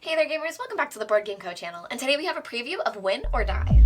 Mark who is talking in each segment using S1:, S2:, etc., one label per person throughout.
S1: Hey there gamers, welcome back to the Board Game Co channel, and today we have a preview of Win or Die.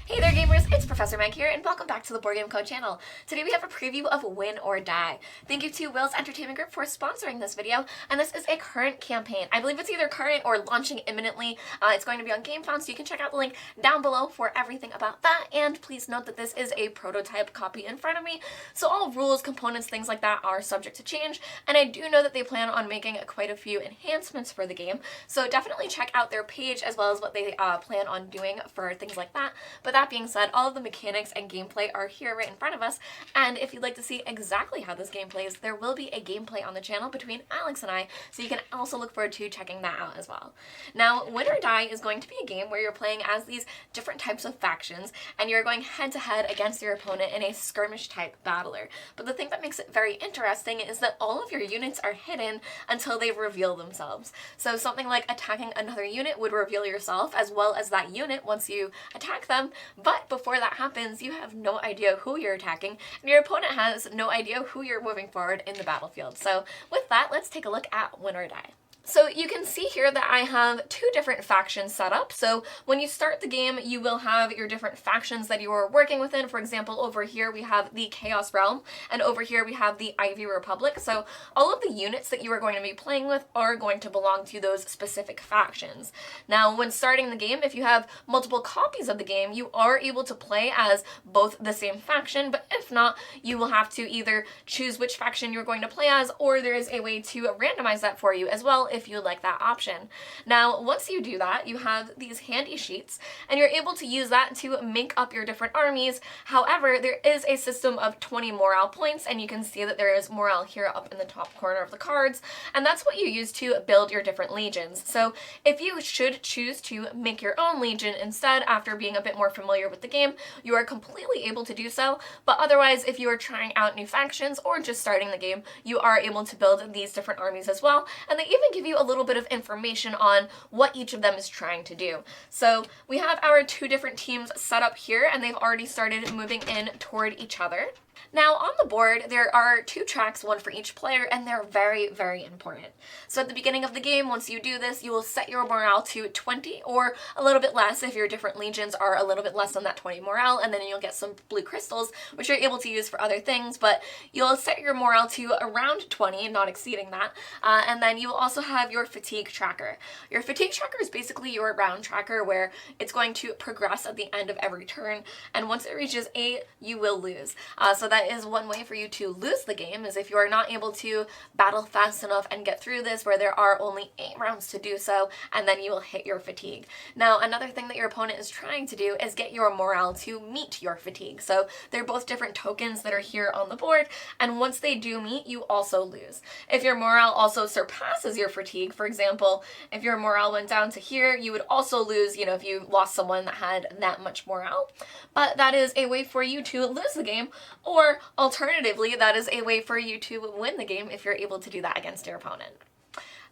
S1: Hey there gamers, it's Professor Meg here, and welcome back to the Board Game Co channel. Today we have a preview of Win or Die. Thank you to Will's Entertainment Group for sponsoring this video, and this is a current campaign. I believe it's either current or launching imminently. It's going to be on GameFound, so you can check out the link down below for everything about that, and please note that this is a prototype copy in front of me, so all rules, components, things like that are subject to change, and I do know that they plan on making quite a few enhancements for the game, so definitely check out their page as well as what they plan on doing for things like that. But that being said, all of the mechanics and gameplay are here right in front of us, and if you'd like to see exactly how this game plays, there will be a gameplay on the channel between Alex and I, so you can also look forward to checking that out as well. Now, Win or Die is going to be a game where you're playing as these different types of factions, and you're going head-to-head against your opponent in a skirmish-type battler. But the thing that makes it very interesting is that all of your units are hidden until they reveal themselves. So something like attacking another unit would reveal yourself as well as that unit once you attack them, but before that happens, you have no idea who you're attacking, and your opponent has no idea who you're moving forward in the battlefield. So with that, let's take a look at Win or Die. So you can see here that I have two different factions set up. So when you start the game, you will have your different factions that you are working within. For example, over here we have the Chaos Realm, and over here we have the Ivy Republic. So all of the units that you are going to be playing with are going to belong to those specific factions. Now, when starting the game, if you have multiple copies of the game, you are able to play as both the same faction, but if not, you will have to either choose which faction you're going to play as, or there is a way to randomize that for you as well if you like that option. Now, once you do that, you have these handy sheets, and you're able to use that to make up your different armies. However, there is a system of 20 morale points, and you can see that there is morale here up in the top corner of the cards, and that's what you use to build your different legions. So if you should choose to make your own legion instead after being a bit more familiar with the game, you are completely able to do so, but otherwise, if you are trying out new factions or just starting the game, you are able to build these different armies as well, and they even give you a little bit of information on what each of them is trying to do. So we have our two different teams set up here, and they've already started moving in toward each other. Now, on the board, there are two tracks, one for each player, and they're very, very important. So at the beginning of the game, once you do this, you will set your morale to 20, or a little bit less if your different legions are a little bit less than that 20 morale, and then you'll get some blue crystals, which you're able to use for other things, but you'll set your morale to around 20, not exceeding that, and then you will also have your fatigue tracker. Your fatigue tracker is basically your round tracker where it's going to progress at the end of every turn, and once it reaches 8, you will lose. So that is one way for you to lose the game, is if you are not able to battle fast enough and get through this, where there are only 8 rounds to do so, and then you will hit your fatigue. Now, another thing that your opponent is trying to do is get your morale to meet your fatigue. So they're both different tokens that are here on the board, and once they do meet, you also lose. If your morale also surpasses your fatigue, for example, if your morale went down to here, you would also lose, if you lost someone that had that much morale. But that is a way for you to lose the game, or alternatively, that is a way for you to win the game if you're able to do that against your opponent.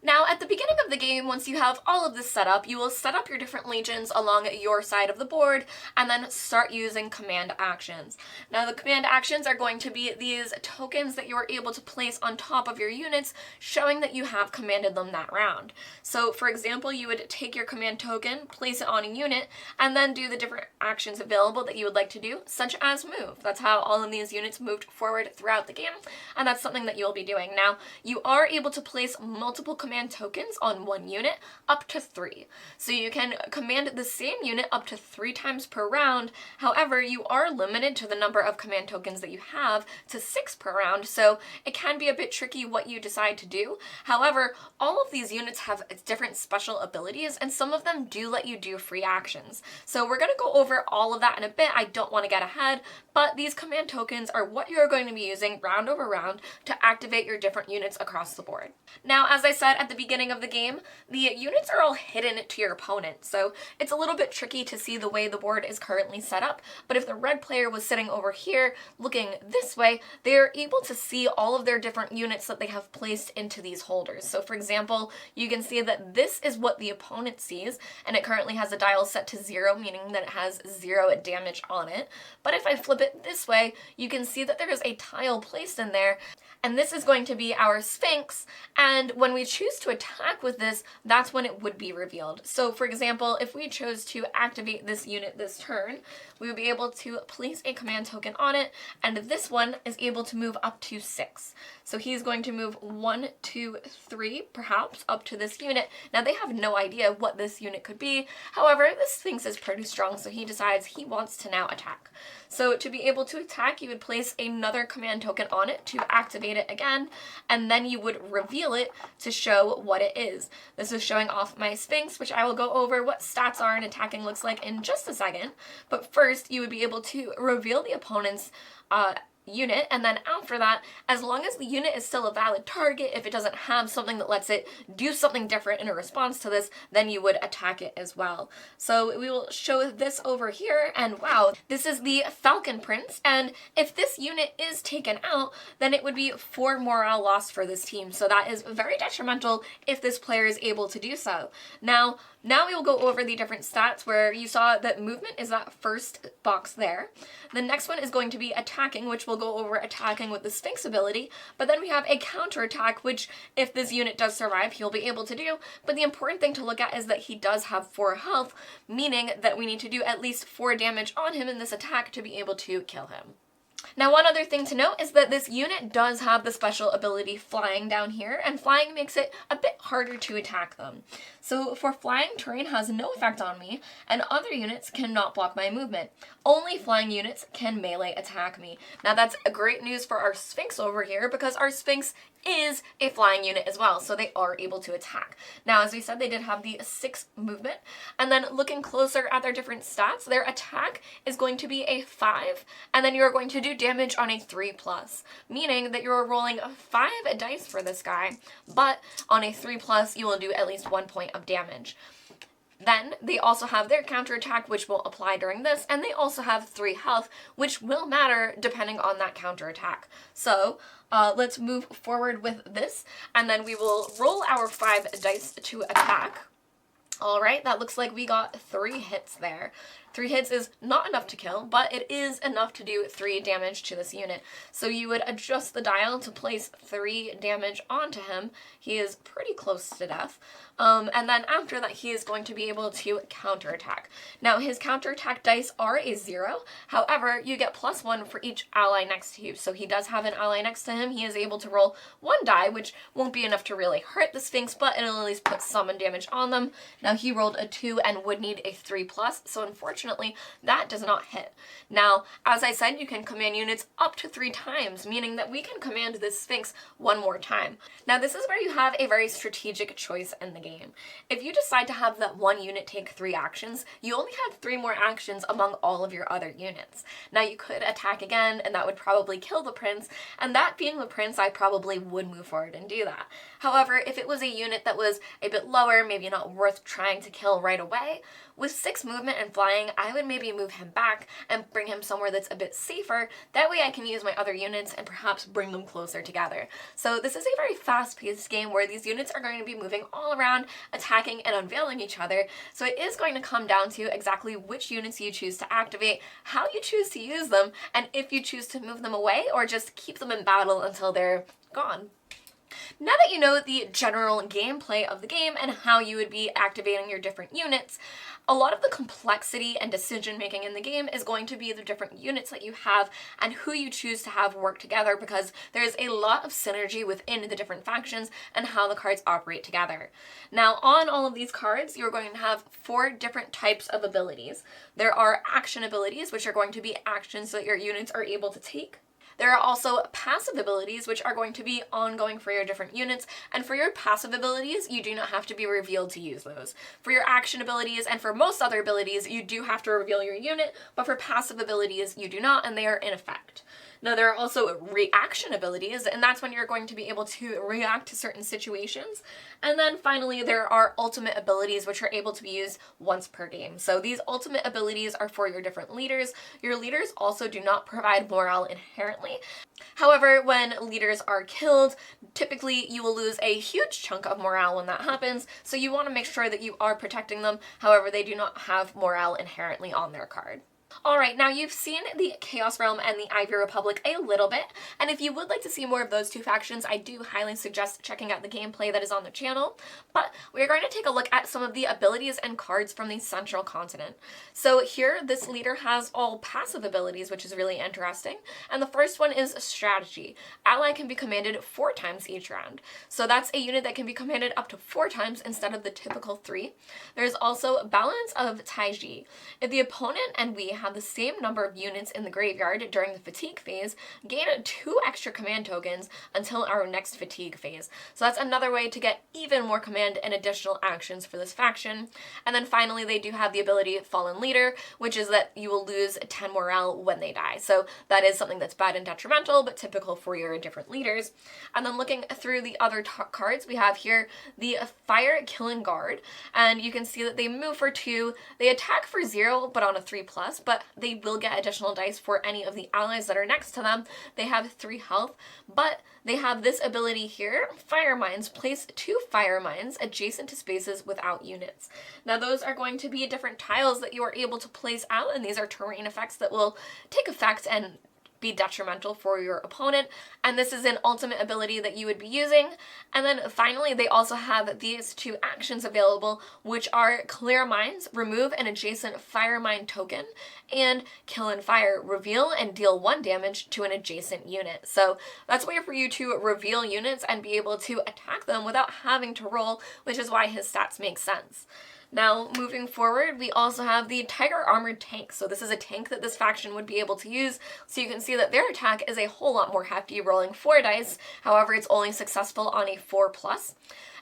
S1: Now, at the beginning of the game, once you have all of this set up, you will set up your different legions along your side of the board and then start using command actions. Now, the command actions are going to be these tokens that you are able to place on top of your units, showing that you have commanded them that round. So, for example, you would take your command token, place it on a unit, and then do the different actions available that you would like to do, such as move. That's how all of these units moved forward throughout the game, and that's something that you'll be doing. Now, you are able to place multiple command tokens on one unit up to 3. So you can command the same unit up to 3 times per round. However, you are limited to the number of command tokens that you have to 6 per round, so it can be a bit tricky what you decide to do. However, all of these units have different special abilities, and some of them do let you do free actions. So we're going to go over all of that in a bit. I don't want to get ahead, but these command tokens are what you're going to be using round over round to activate your different units across the board. Now, as I said at the beginning of the game, the units are all hidden to your opponent, so it's a little bit tricky to see the way the board is currently set up, but if the red player was sitting over here looking this way, they're able to see all of their different units that they have placed into these holders. So for example, you can see that this is what the opponent sees, and it currently has a dial set to 0, meaning that it has 0 damage on it. But if I flip it this way, you can see that there is a tile placed in there, and this is going to be our Sphinx, and when we choose to attack with this, this, that's when it would be revealed. So for example, if we chose to activate this unit this turn, we would be able to place a command token on it, and this one is able to move up to 6. So he's going to move 1, 2, 3, perhaps, up to this unit. Now they have no idea what this unit could be. However, this Sphinx is pretty strong, so he decides he wants to now attack. So to be able to attack, you would place another command token on it to activate it again, and then you would reveal it to show what it is. This is showing off my Sphinx, which I will go over what stats are and attacking looks like in just a second. But first, you would be able to reveal the opponent's unit, and then after that, as long as the unit is still a valid target, if it doesn't have something that lets it do something different in a response to this, then you would attack it as well. So we will show this over here, and wow, this is the Falcon Prince, and if this unit is taken out, then it would be 4 morale lost for this team, so that is very detrimental if this player is able to do so. Now we will go over the different stats where you saw that movement is that first box there. The next one is going to be attacking, which we'll go over attacking with the Sphinx ability, but then we have a counterattack, which if this unit does survive, he'll be able to do, but the important thing to look at is that he does have 4 health, meaning that we need to do at least 4 damage on him in this attack to be able to kill him. Now, one other thing to note is that this unit does have the special ability flying down here, and flying makes it a bit harder to attack them. So for flying, terrain has no effect on me, and other units cannot block my movement. Only flying units can melee attack me. Now that's great news for our Sphinx over here, because our Sphinx is a flying unit as well, so they are able to attack. Now, as we said, they did have the 6 movement, and then looking closer at their different stats, their attack is going to be a 5, and then you're going to do damage on a 3+, meaning that you're rolling 5 dice for this guy, but on a 3+, you will do at least 1 point of damage. Then they also have their counterattack, which will apply during this, and they also have 3 health, which will matter depending on that counterattack. So let's move forward with this, and then we will roll our 5 dice to attack. All right, that looks like we got 3 hits there. 3 hits is not enough to kill, but it is enough to do 3 damage to this unit. So you would adjust the dial to place 3 damage onto him. He is pretty close to death. And then after that, he is going to be able to counterattack. Now, his counterattack dice are a 0. However, you get +1 for each ally next to you. So he does have an ally next to him. He is able to roll 1 die, which won't be enough to really hurt the Sphinx, but it'll at least put some damage on them. Now, he rolled a 2 and would need a 3+, so unfortunately, that does not hit. Now, as I said, you can command units up to 3 times, meaning that we can command this Sphinx 1 more time. Now, this is where you have a very strategic choice in the game. If you decide to have that one unit take 3 actions, you only have 3 more actions among all of your other units. Now, you could attack again, and that would probably kill the prince, and that being the prince, I probably would move forward and do that. However, if it was a unit that was a bit lower, maybe not worth trying to kill right away, with 6 movement and flying, I would maybe move him back and bring him somewhere that's a bit safer. That way I can use my other units and perhaps bring them closer together. So this is a very fast-paced game where these units are going to be moving all around, attacking and unveiling each other. So it is going to come down to exactly which units you choose to activate, how you choose to use them, and if you choose to move them away or just keep them in battle until they're gone. Now that you know the general gameplay of the game and how you would be activating your different units, a lot of the complexity and decision making in the game is going to be the different units that you have and who you choose to have work together, because there's a lot of synergy within the different factions and how the cards operate together. Now, on all of these cards, you're going to have 4 different types of abilities. There are action abilities, which are going to be actions that your units are able to take. There are also passive abilities, which are going to be ongoing for your different units, and for your passive abilities, you do not have to be revealed to use those. For your action abilities and for most other abilities, you do have to reveal your unit, but for passive abilities, you do not, and they are in effect. Now, there are also reaction abilities, and that's when you're going to be able to react to certain situations. And then finally, there are ultimate abilities, which are able to be used once per game. So these ultimate abilities are for your different leaders. Your leaders also do not provide morale inherently. However, when leaders are killed, typically you will lose a huge chunk of morale when that happens, so you want to make sure that you are protecting them. However, they do not have morale inherently on their card. Alright, now you've seen the Chaos Realm and the Ivy Republic a little bit, and if you would like to see more of those two factions, I do highly suggest checking out the gameplay that is on the channel, but we're going to take a look at some of the abilities and cards from the Central Continent. So here, this leader has all passive abilities, which is really interesting, and the first one is Strategy. Ally can be commanded 4 times each round, so that's a unit that can be commanded up to 4 times instead of the typical 3. There's also Balance of Taiyi. If the opponent and we have the same number of units in the graveyard during the fatigue phase, gain 2 extra command tokens until our next fatigue phase. So that's another way to get even more command and additional actions for this faction. And then finally, they do have the ability Fallen Leader, which is that you will lose 10 morale when they die. So that is something that's bad and detrimental, but typical for your different leaders. And then looking through the other cards, we have here the Fire Killing Guard, and you can see that they move for 2, they attack for 0, but on a 3+, but they will get additional dice for any of the allies that are next to them. They have 3 health, but they have this ability here, Fire Mines. Place 2 Fire Mines adjacent to spaces without units. Now those are going to be different tiles that you are able to place out, and these are terrain effects that will take effect and be detrimental for your opponent, and this is an ultimate ability that you would be using. And then finally, they also have these 2 actions available, which are Clear Mines, remove an adjacent Fire Mine token, and Kill and Fire, reveal and deal 1 damage to an adjacent unit. So that's a way for you to reveal units and be able to attack them without having to roll, which is why his stats make sense. Now, moving forward, we also have the Tiger Armored Tank. So this is a tank that this faction would be able to use. So you can see that their attack is a whole lot more hefty, rolling 4 dice. However, it's only successful on a 4+.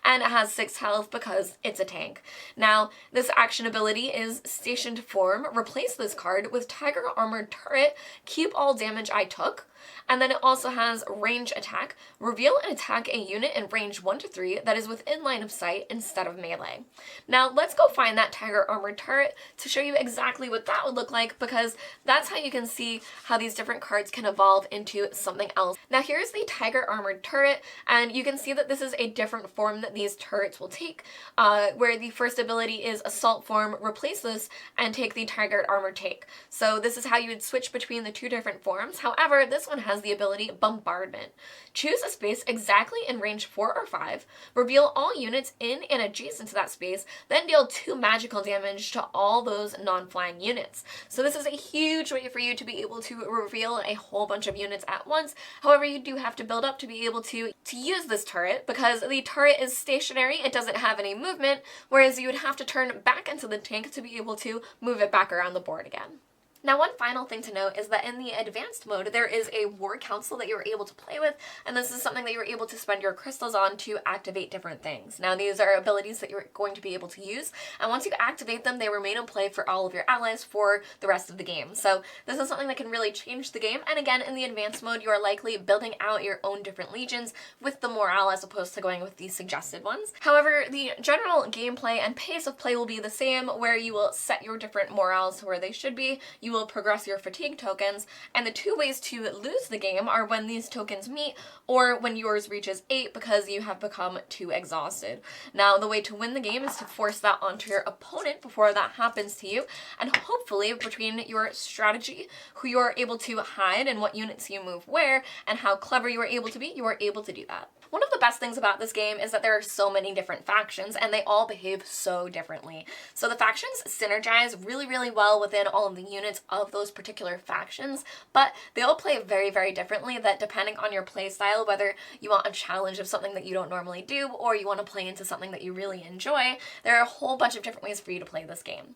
S1: And it has 6 health because it's a tank. Now, this action ability is Stationed Form. Replace this card with Tiger Armored Turret, keep all damage I took. And then it also has Range Attack. Reveal and attack a unit in range 1 to 3 that is within line of sight instead of melee. Now, let's go find that Tiger Armored Turret to show you exactly what that would look like, because that's how you can see how these different cards can evolve into something else. Now, here's the Tiger Armored Turret, and you can see that this is a different form that these turrets will take, where the first ability is Assault Form. Replace this and take the Tiger Armored Tank. So this is how you would switch between the 2 different forms. However, this one has the ability Bombardment. Choose a space exactly in range 4 or 5, reveal all units in and adjacent to that space, then deal 2 magical damage to all those non-flying units. So this is a huge way for you to be able to reveal a whole bunch of units at once. However, you do have to build up to be able to use this turret, because the turret is stationary, it doesn't have any movement, whereas you would have to turn back into the tank to be able to move it back around the board again. Now, one final thing to note is that in the advanced mode, there is a war council that you're able to play with, and this is something that you're able to spend your crystals on to activate different things. Now, these are abilities that you're going to be able to use, and once you activate them, they remain in play for all of your allies for the rest of the game. So this is something that can really change the game, and again, in the advanced mode, you are likely building out your own different legions with the morale as opposed to going with the suggested ones. However, the general gameplay and pace of play will be the same, where you will set your different morales to where they should be. You will progress your fatigue tokens, and the 2 ways to lose the game are when these tokens meet or when yours reaches 8 because you have become too exhausted. Now, the way to win the game is to force that onto your opponent before that happens to you, and hopefully between your strategy, who you are able to hide and what units you move where, and how clever you are able to be, you are able to do that. One of the best things about this game is that there are so many different factions, and they all behave so differently. So the factions synergize really, really well within all of the units of those particular factions, but they all play very, very differently, that depending on your play style, whether you want a challenge of something that you don't normally do, or you want to play into something that you really enjoy, there are a whole bunch of different ways for you to play this game.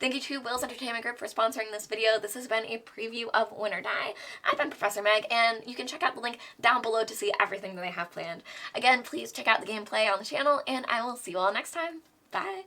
S1: Thank you to Will's Entertainment Group for sponsoring this video. This has been a preview of Win or Die. I've been Professor Meg, and you can check out the link down below to see everything that I have planned. Again, please check out the gameplay on the channel, and I will see you all next time. Bye!